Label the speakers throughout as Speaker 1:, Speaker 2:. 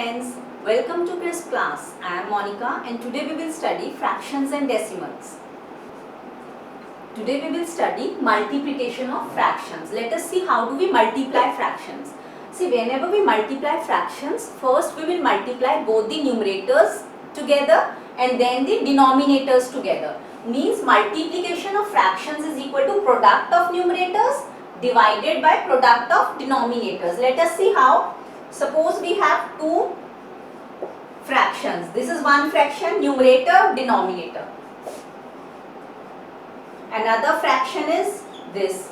Speaker 1: friends, welcome to quiz class. I am Monica and today we will study fractions and decimals. Today we will study multiplication of fractions. Let us see how do we multiply fractions. See, whenever we multiply fractions, first we will multiply both the numerators together and then the denominators together. Means multiplication of fractions is equal to product of numerators divided by product of denominators. Let us see how. Suppose we have two fractions. This is one fraction, numerator, denominator. Another fraction is this,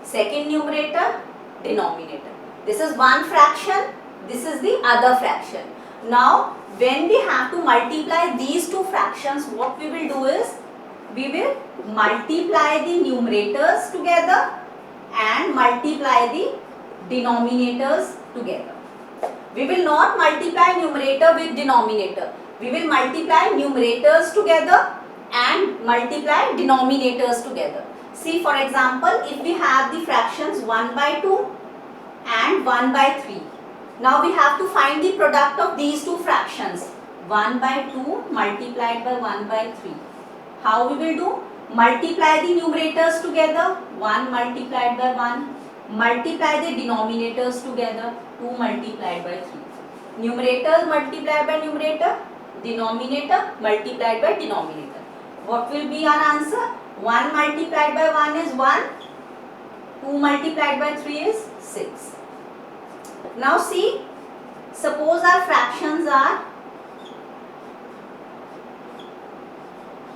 Speaker 1: second numerator, denominator. This is one fraction, this is the other fraction. Now, when we have to multiply these two fractions, what we will do is, we will multiply the numerators together and multiply the denominators together. We will not multiply numerator with denominator. We will multiply numerators together and multiply denominators together. See, for example, if we have the fractions 1 by 2 and 1 by 3. Now we have to find the product of these two fractions. 1 by 2 multiplied by 1 by 3. How we will do? Multiply the numerators together. 1 multiplied by 1. Multiply the denominators together. 2 multiplied by 3. Numerator multiplied by numerator. Denominator multiplied by denominator. What will be our answer? 1 multiplied by 1 is 1. 2 multiplied by 3 is 6. Now see, suppose our fractions are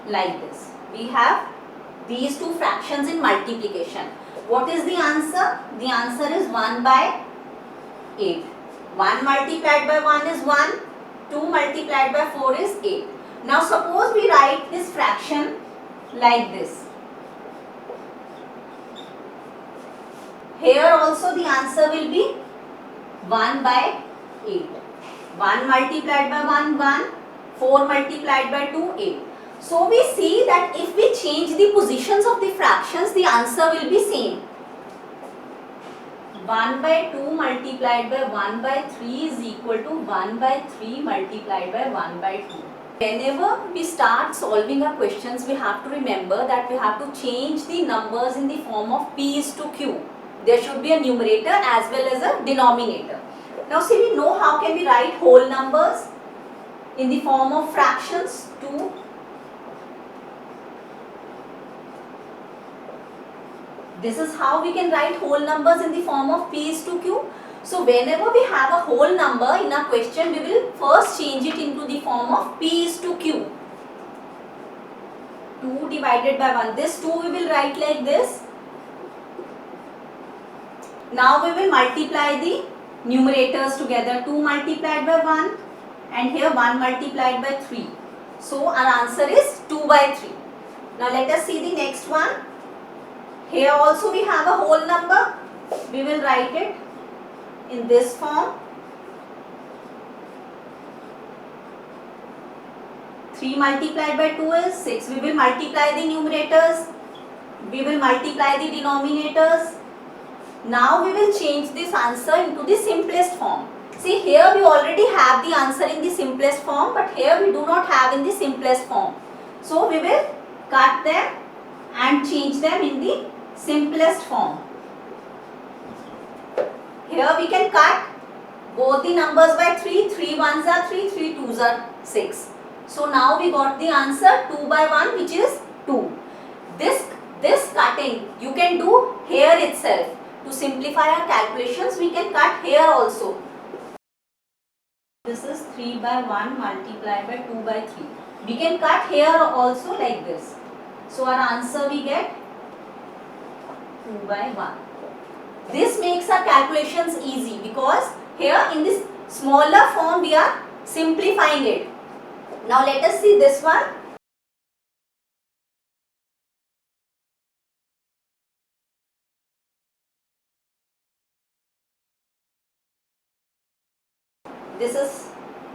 Speaker 1: like this. We have these two fractions in multiplication. What is the answer? The answer is 1 by 8. 1 multiplied by 1 is 1. 2 multiplied by 4 is 8. Now suppose we write this fraction like this. Here also the answer will be 1 by 8. 1 multiplied by 1, 1. 4 multiplied by 2, 8. So we see that if we change the positions of the fractions, the answer will be same. 1 by 2 multiplied by 1 by 3 is equal to 1 by 3 multiplied by 1 by 2. Whenever we start solving our questions, we have to remember that we have to change the numbers in the form of P's to Q. There should be a numerator as well as a denominator. Now see, we know how can we write whole numbers in the form of fractions. 2. This is how we can write whole numbers in the form of P's to Q. So whenever we have a whole number in a question, we will first change it into the form of P's to Q. 2 divided by 1. This 2 we will write like this. Now we will multiply the numerators together. 2 multiplied by 1 and here 1 multiplied by 3. So our answer is 2 by 3. Now let us see the next one. Here also we have a whole number. We will write it in this form. 3 multiplied by 2 is 6. We will multiply the numerators. We will multiply the denominators. Now we will change this answer into the simplest form. See, here we already have the answer in the simplest form, but here we do not have in the simplest form. So we will cut them and change them in the simplest form. Here we can cut both the numbers by 3. 3 ones are 3, 3 twos are 6. So now we got the answer 2 by 1, which is 2. This cutting you can do here itself. To simplify our calculations, we can cut here also. This is 3 by 1 multiplied by 2 by 3. We can cut here also like this. So our answer we get 2 by 1. This makes our calculations easy because here in this smaller form we are simplifying it. Now let us see this one. This is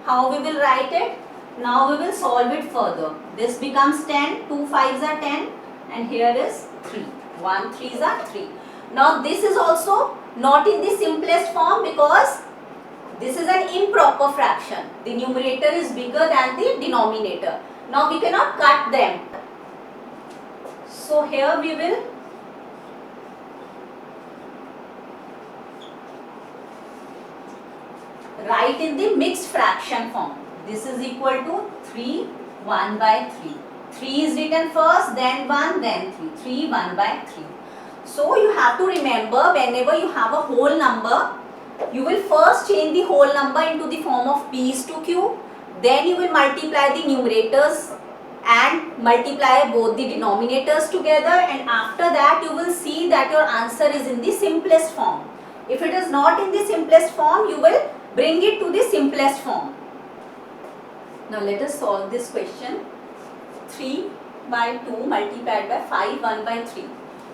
Speaker 1: how we will write it. Now we will solve it further. This becomes 10, 2 5s are 10 and here is 3. 1 3s are 3. Now this is also not in the simplest form because This is an improper fraction. The numerator is bigger than the denominator. Now we cannot cut them. So here we will write in the mixed fraction form. This is equal to 3, 1 by 3. 3 is written first, then 1, then 3. 3, 1 by 3. So you have to remember, whenever you have a whole number, you will first change the whole number into the form of p is to q. Then you will multiply the numerators and multiply both the denominators together, and after that you will see that your answer is in the simplest form. If it is not in the simplest form, you will bring it to the simplest form. Now let us solve this question. 3 by 2 multiplied by 5, 1 by 3.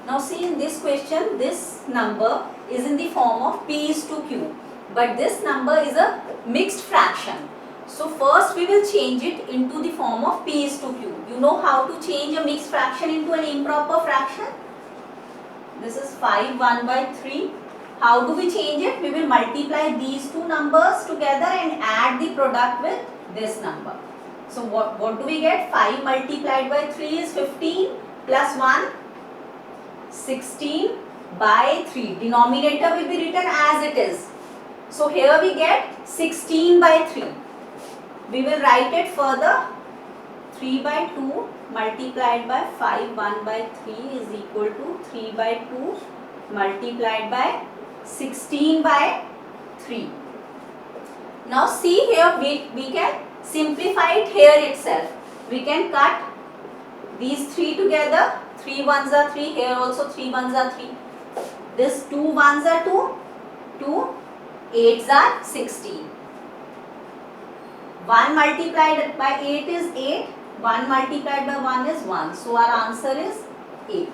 Speaker 1: Now see, in this question, this number is in the form of p is to q, but this number is a mixed fraction. So first we will change it into the form of p is to q. You know how to change a mixed fraction into an improper fraction? This is 5, 1 by 3. How do we change it? We will multiply these two numbers together and add the product with this number. So what do we get? 5 multiplied by 3 is 15 plus 1, 16 by 3. Denominator will be written as it is. So here we get 16 by 3. We will write it further. 3 by 2 multiplied by 5, 1 by 3 is equal to 3 by 2 multiplied by 16 by 3. Now see here, we can simplify it here itself. We can cut these 3 together. 3 ones are 3, here also 3 ones are 3. This 2 ones are 2, 2 8s are 16. 1 multiplied by 8 is 8, 1 multiplied by 1 is 1. So our answer is 8.